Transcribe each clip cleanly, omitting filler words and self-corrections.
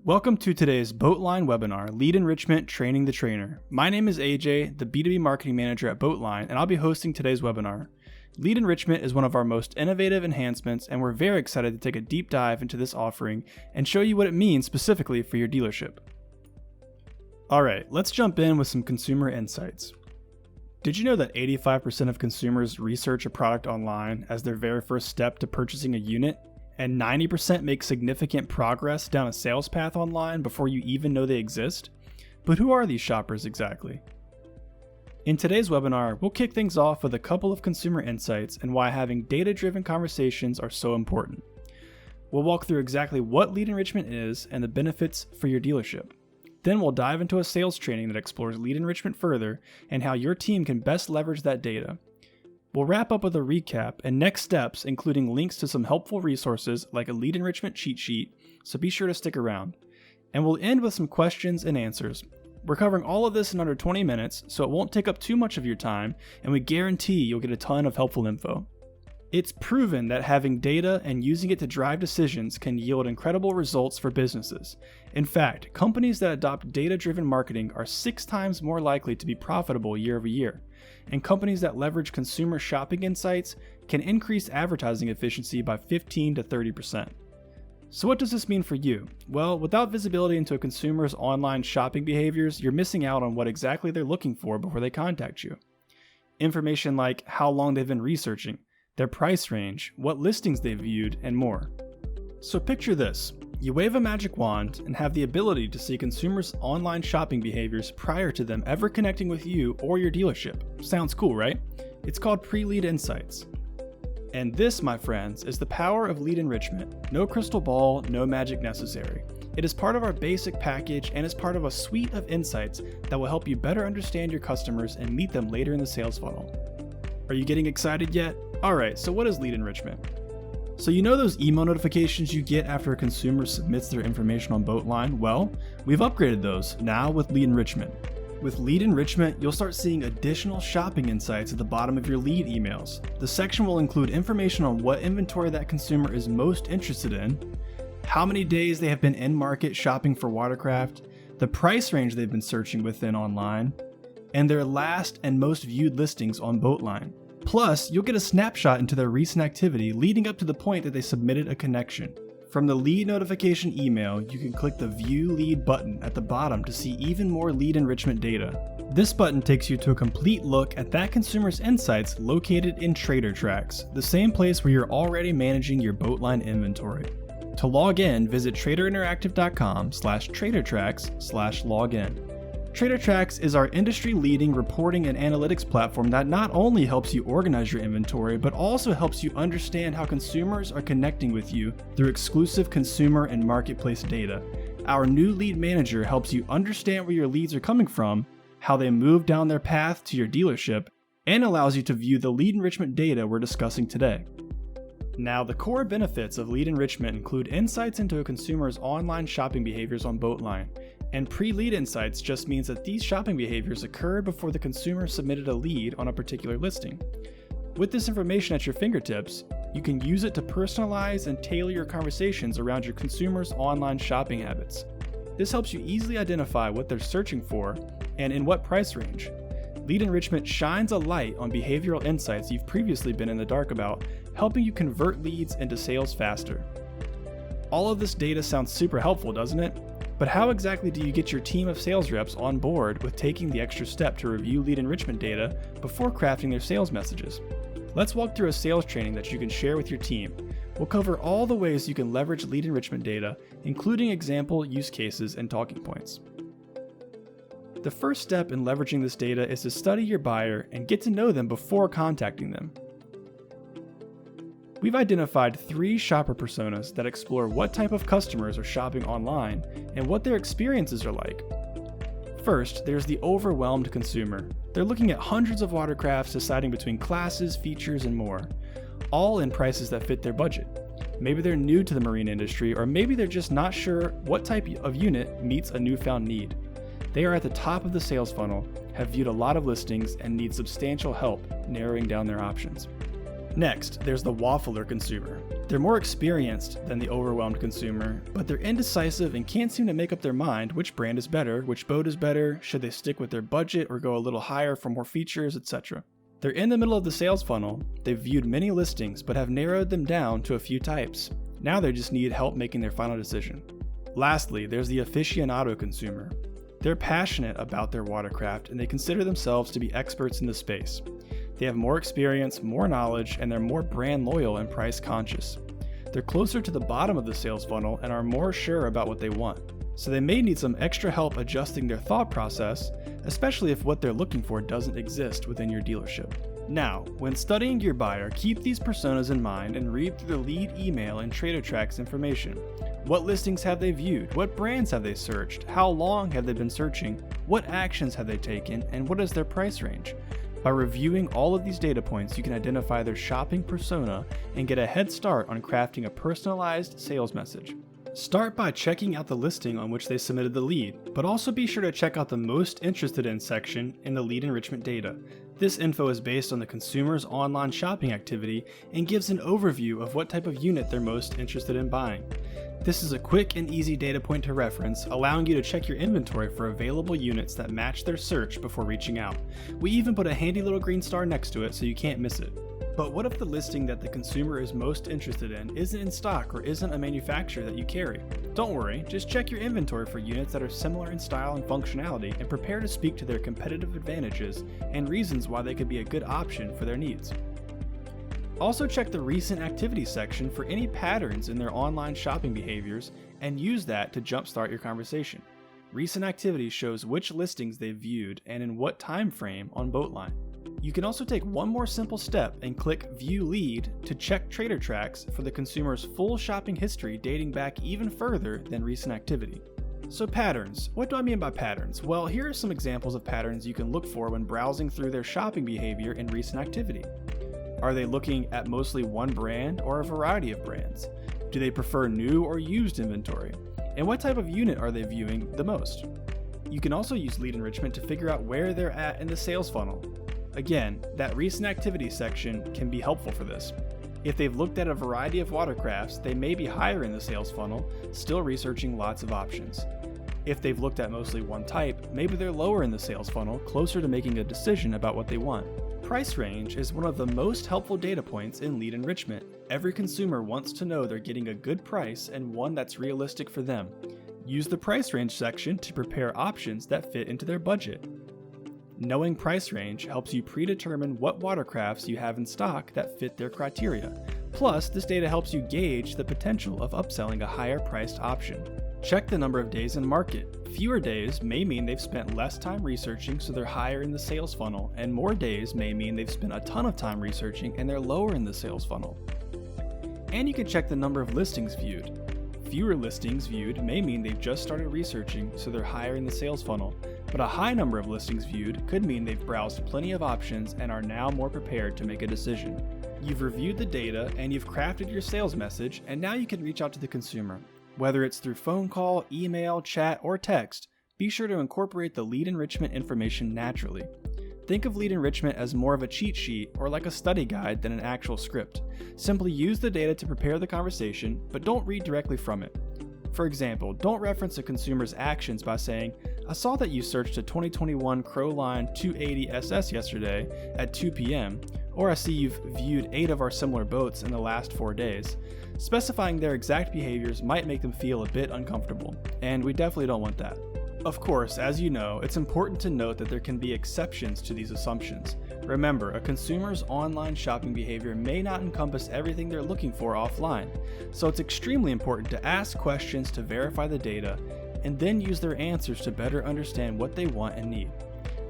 Welcome to today's Boatline webinar, Lead Enrichment Training the Trainer. My name is AJ, the B2B Marketing Manager at Boatline, and I'll be hosting today's webinar. Lead Enrichment is one of our most innovative enhancements, and we're very excited to take a deep dive into this offering and show you what it means specifically for your dealership. Alright, let's jump in with some consumer insights. Did you know that 85% of consumers research a product online as their very first step to purchasing a unit? And 90% make significant progress down a sales path online before you even know they exist? But who are these shoppers exactly? In today's webinar, we'll kick things off with a couple of consumer insights and why having data-driven conversations are so important. We'll walk through exactly what lead enrichment is and the benefits for your dealership. Then we'll dive into a sales training that explores lead enrichment further and how your team can best leverage that data. We'll wrap up with a recap and next steps, including links to some helpful resources like a lead enrichment cheat sheet, so be sure to stick around. And we'll end with some questions and answers. We're covering all of this in under 20 minutes, so it won't take up too much of your time, and we guarantee you'll get a ton of helpful info. It's proven that having data and using it to drive decisions can yield incredible results for businesses. In fact, companies that adopt data-driven marketing are 6 times more likely to be profitable year over year. And companies that leverage consumer shopping insights can increase advertising efficiency by 15 to 30%. So what does this mean for you? Well, without visibility into a consumer's online shopping behaviors, you're missing out on what exactly they're looking for before they contact you. Information like how long they've been researching, their price range, what listings they've viewed, and more. So picture this. You wave a magic wand and have the ability to see consumers' online shopping behaviors prior to them ever connecting with you or your dealership. Sounds cool, right? It's called pre-lead insights. And this, my friends, is the power of lead enrichment. No crystal ball, no magic necessary. It is part of our basic package and is part of a suite of insights that will help you better understand your customers and meet them later in the sales funnel. Are you getting excited yet? Alright, so what is lead enrichment? So you know those email notifications you get after a consumer submits their information on Boatline? Well, we've upgraded those, now with lead enrichment. With lead enrichment, you'll start seeing additional shopping insights at the bottom of your lead emails. The section will include information on what inventory that consumer is most interested in, how many days they have been in market shopping for watercraft, the price range they've been searching within online, and their last and most viewed listings on Boatline. Plus, you'll get a snapshot into their recent activity leading up to the point that they submitted a connection. From the lead notification email, you can click the View Lead button at the bottom to see even more lead enrichment data. This button takes you to a complete look at that consumer's insights located in Trader Tracks, the same place where you're already managing your Boatline inventory. To log in, visit traderinteractive.com/tradertracks/login. Trader Tracks is our industry-leading reporting and analytics platform that not only helps you organize your inventory, but also helps you understand how consumers are connecting with you through exclusive consumer and marketplace data. Our new lead manager helps you understand where your leads are coming from, how they move down their path to your dealership, and allows you to view the lead enrichment data we're discussing today. Now, the core benefits of lead enrichment include insights into a consumer's online shopping behaviors on Boatline. And pre-lead insights just means that these shopping behaviors occurred before the consumer submitted a lead on a particular listing. With this information at your fingertips, you can use it to personalize and tailor your conversations around your consumers' online shopping habits. This helps you easily identify what they're searching for and in what price range. Lead enrichment shines a light on behavioral insights you've previously been in the dark about, helping you convert leads into sales faster. All of this data sounds super helpful, doesn't it? But how exactly do you get your team of sales reps on board with taking the extra step to review lead enrichment data before crafting their sales messages? Let's walk through a sales training that you can share with your team. We'll cover all the ways you can leverage lead enrichment data, including example use cases and talking points. The first step in leveraging this data is to study your buyer and get to know them before contacting them. We've identified 3 shopper personas that explore what type of customers are shopping online and what their experiences are like. First, there's the overwhelmed consumer. They're looking at hundreds of watercrafts, deciding between classes, features, and more, all in prices that fit their budget. Maybe they're new to the marine industry, or maybe they're just not sure what type of unit meets a newfound need. They are at the top of the sales funnel, have viewed a lot of listings, and need substantial help narrowing down their options. Next, there's the waffler consumer. They're more experienced than the overwhelmed consumer, but they're indecisive and can't seem to make up their mind which brand is better, which boat is better, should they stick with their budget or go a little higher for more features, etc. They're in the middle of the sales funnel, they've viewed many listings but have narrowed them down to a few types. Now they just need help making their final decision. Lastly, there's the aficionado consumer. They're passionate about their watercraft and they consider themselves to be experts in the space. They have more experience, more knowledge, and they're more brand loyal and price conscious. They're closer to the bottom of the sales funnel and are more sure about what they want. So they may need some extra help adjusting their thought process, especially if what they're looking for doesn't exist within your dealership. Now, when studying your buyer, keep these personas in mind and read through the lead email and TraderTrax information. What listings have they viewed? What brands have they searched? How long have they been searching? What actions have they taken? And what is their price range? By reviewing all of these data points, you can identify their shopping persona and get a head start on crafting a personalized sales message. Start by checking out the listing on which they submitted the lead, but also be sure to check out the Most Interested In section in the lead enrichment data. This info is based on the consumer's online shopping activity and gives an overview of what type of unit they're most interested in buying. This is a quick and easy data point to reference, allowing you to check your inventory for available units that match their search before reaching out. We even put a handy little green star next to it so you can't miss it. But what if the listing that the consumer is most interested in isn't in stock or isn't a manufacturer that you carry? Don't worry, just check your inventory for units that are similar in style and functionality and prepare to speak to their competitive advantages and reasons why they could be a good option for their needs. Also check the recent activity section for any patterns in their online shopping behaviors and use that to jumpstart your conversation. Recent activity shows which listings they've viewed and in what time frame on Boatline. You can also take one more simple step and click View Lead to check TraderTrax for the consumer's full shopping history dating back even further than recent activity. So patterns. What do I mean by patterns? Well, here are some examples of patterns you can look for when browsing through their shopping behavior in recent activity. Are they looking at mostly one brand or a variety of brands? Do they prefer new or used inventory? And what type of unit are they viewing the most? You can also use lead enrichment to figure out where they're at in the sales funnel. Again, that recent activity section can be helpful for this. If they've looked at a variety of watercrafts, they may be higher in the sales funnel, still researching lots of options. If they've looked at mostly one type, maybe they're lower in the sales funnel, closer to making a decision about what they want. Price range is one of the most helpful data points in lead enrichment. Every consumer wants to know they're getting a good price and one that's realistic for them. Use the price range section to prepare options that fit into their budget. Knowing price range helps you predetermine what watercrafts you have in stock that fit their criteria. Plus, this data helps you gauge the potential of upselling a higher priced option. Check the number of days in market. Fewer days may mean they've spent less time researching, so they're higher in the sales funnel, and more days may mean they've spent a ton of time researching and they're lower in the sales funnel. And you can check the number of listings viewed. Fewer listings viewed may mean they've just started researching, so they're higher in the sales funnel, but a high number of listings viewed could mean they've browsed plenty of options and are now more prepared to make a decision. You've reviewed the data and you've crafted your sales message, and now you can reach out to the consumer. Whether it's through phone call, email, chat, or text, be sure to incorporate the lead enrichment information naturally. Think of lead enrichment as more of a cheat sheet or like a study guide than an actual script. Simply use the data to prepare the conversation, but don't read directly from it. For example, don't reference a consumer's actions by saying, "I saw that you searched a 2021 Crowline 280 SS yesterday at 2 p.m., or I see you've viewed 8 of our similar boats in the last 4 days." Specifying their exact behaviors might make them feel a bit uncomfortable, and we definitely don't want that. Of course, as you know, it's important to note that there can be exceptions to these assumptions. Remember, a consumer's online shopping behavior may not encompass everything they're looking for offline, so it's extremely important to ask questions to verify the data, and then use their answers to better understand what they want and need.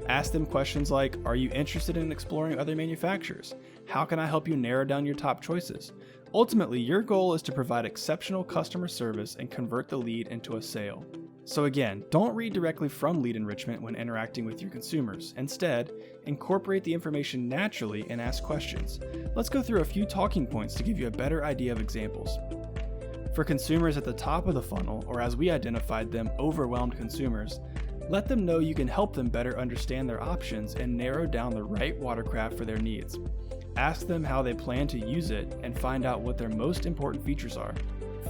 Ask them questions like, are you interested in exploring other manufacturers? How can I help you narrow down your top choices? Ultimately, your goal is to provide exceptional customer service and convert the lead into a sale. So again, don't read directly from lead enrichment when interacting with your consumers. Instead, incorporate the information naturally and ask questions. Let's go through a few talking points to give you a better idea of examples. For consumers at the top of the funnel, or as we identified them, overwhelmed consumers, let them know you can help them better understand their options and narrow down the right watercraft for their needs. Ask them how they plan to use it and find out what their most important features are.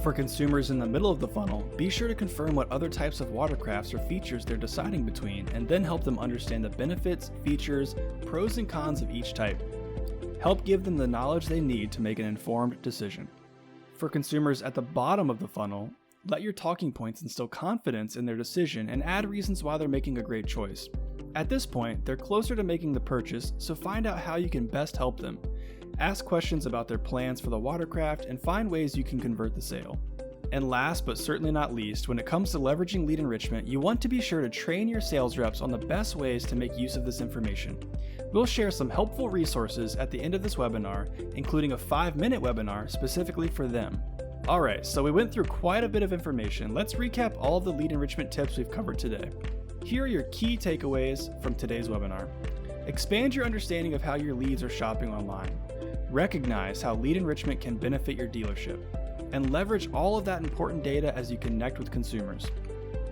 For consumers in the middle of the funnel, be sure to confirm what other types of watercrafts or features they're deciding between, and then help them understand the benefits, features, pros and cons of each type. Help give them the knowledge they need to make an informed decision. For consumers at the bottom of the funnel, let your talking points instill confidence in their decision and add reasons why they're making a great choice. At this point, they're closer to making the purchase, so find out how you can best help them. Ask questions about their plans for the watercraft and find ways you can convert the sale. And last but certainly not least, when it comes to leveraging lead enrichment, you want to be sure to train your sales reps on the best ways to make use of this information. We'll share some helpful resources at the end of this webinar, including a 5-minute webinar specifically for them. Alright, so we went through quite a bit of information. Let's recap all of the lead enrichment tips we've covered today. Here are your key takeaways from today's webinar. Expand your understanding of how your leads are shopping online. Recognize how lead enrichment can benefit your dealership, and leverage all of that important data as you connect with consumers.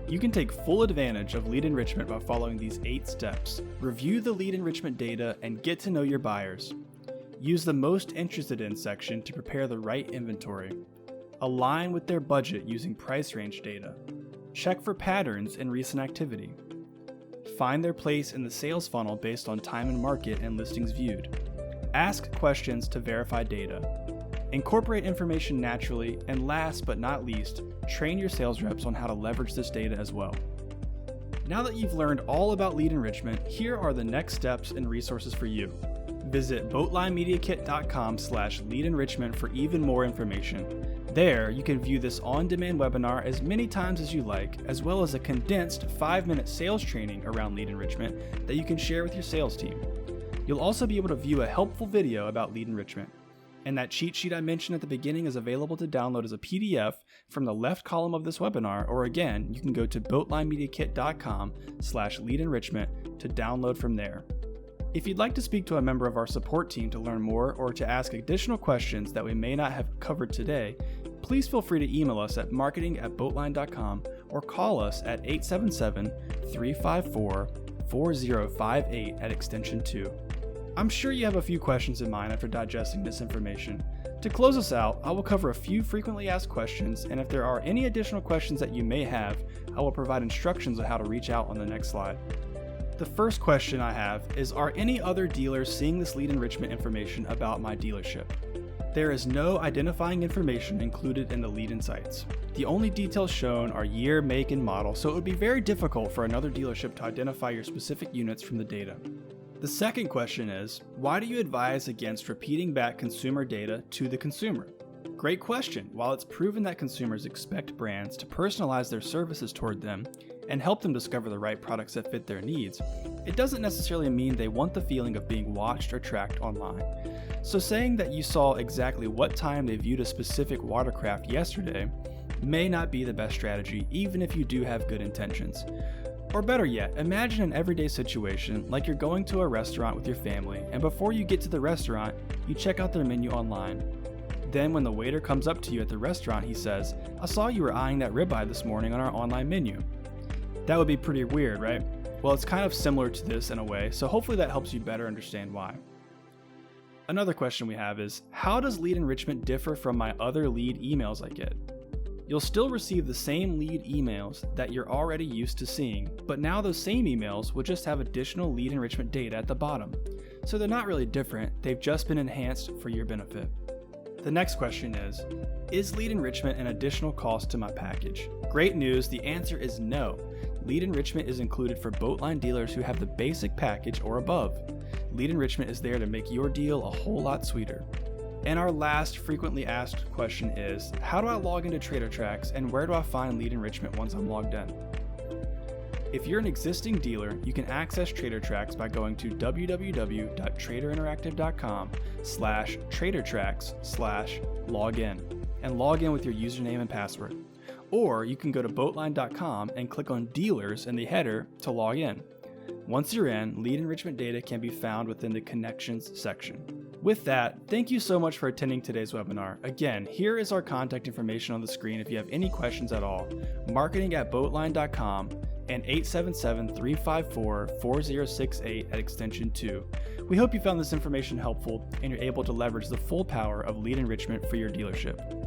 You can take full advantage of lead enrichment by following these 8 steps. Review the lead enrichment data and get to know your buyers. Use the most interested in section to prepare the right inventory. Align with their budget using price range data. Check for patterns in recent activity. Find their place in the sales funnel based on time and market and listings viewed. Ask questions to verify data. Incorporate information naturally, and last but not least, train your sales reps on how to leverage this data as well. Now that you've learned all about lead enrichment, here are the next steps and resources for you. Visit boatlinemediakit.com/lead enrichment for even more information. There, you can view this on-demand webinar as many times as you like, as well as a condensed 5-minute sales training around lead enrichment that you can share with your sales team. You'll also be able to view a helpful video about lead enrichment. And that cheat sheet I mentioned at the beginning is available to download as a PDF from the left column of this webinar, or again, you can go to boatlinemediakit.com/lead enrichment to download from there. If you'd like to speak to a member of our support team to learn more or to ask additional questions that we may not have covered today, please feel free to email us at marketing@boatline.com or call us at 877-354-4058 at extension 2. I'm sure you have a few questions in mind after digesting this information. To close us out, I will cover a few frequently asked questions, and if there are any additional questions that you may have, I will provide instructions on how to reach out on the next slide. The first question I have is, are any other dealers seeing this lead enrichment information about my dealership? There is no identifying information included in the lead insights. The only details shown are year, make, and model, so it would be very difficult for another dealership to identify your specific units from the data. The second question is, why do you advise against repeating back consumer data to the consumer? Great question. While it's proven that consumers expect brands to personalize their services toward them and help them discover the right products that fit their needs, it doesn't necessarily mean they want the feeling of being watched or tracked online. So saying that you saw exactly what time they viewed a specific watercraft yesterday may not be the best strategy, even if you do have good intentions. Or better yet, imagine an everyday situation like you're going to a restaurant with your family, and before you get to the restaurant, you check out their menu online. Then when the waiter comes up to you at the restaurant, he says, "I saw you were eyeing that ribeye this morning on our online menu." That would be pretty weird, right? Well, it's kind of similar to this in a way, so hopefully that helps you better understand why. Another question we have is, how does lead enrichment differ from my other lead emails I get? You'll still receive the same lead emails that you're already used to seeing, but now those same emails will just have additional lead enrichment data at the bottom. So they're not really different, they've just been enhanced for your benefit. The next question is lead enrichment an additional cost to my package? Great news, the answer is no. Lead enrichment is included for Boatline dealers who have the basic package or above. Lead enrichment is there to make your deal a whole lot sweeter. And our last frequently asked question is, how do I log into TraderTracks and where do I find lead enrichment once I'm logged in? If you're an existing dealer, you can access TraderTracks by going to www.traderinteractive.com/TraderTracks/login and log in with your username and password. Or you can go to boatline.com and click on Dealers in the header to log in. Once you're in, lead enrichment data can be found within the Connections section. With that, thank you so much for attending today's webinar. Again, here is our contact information on the screen if you have any questions at all. Marketing@boatline.com, and 877-354-4068 at extension 2. We hope you found this information helpful and you're able to leverage the full power of lead enrichment for your dealership.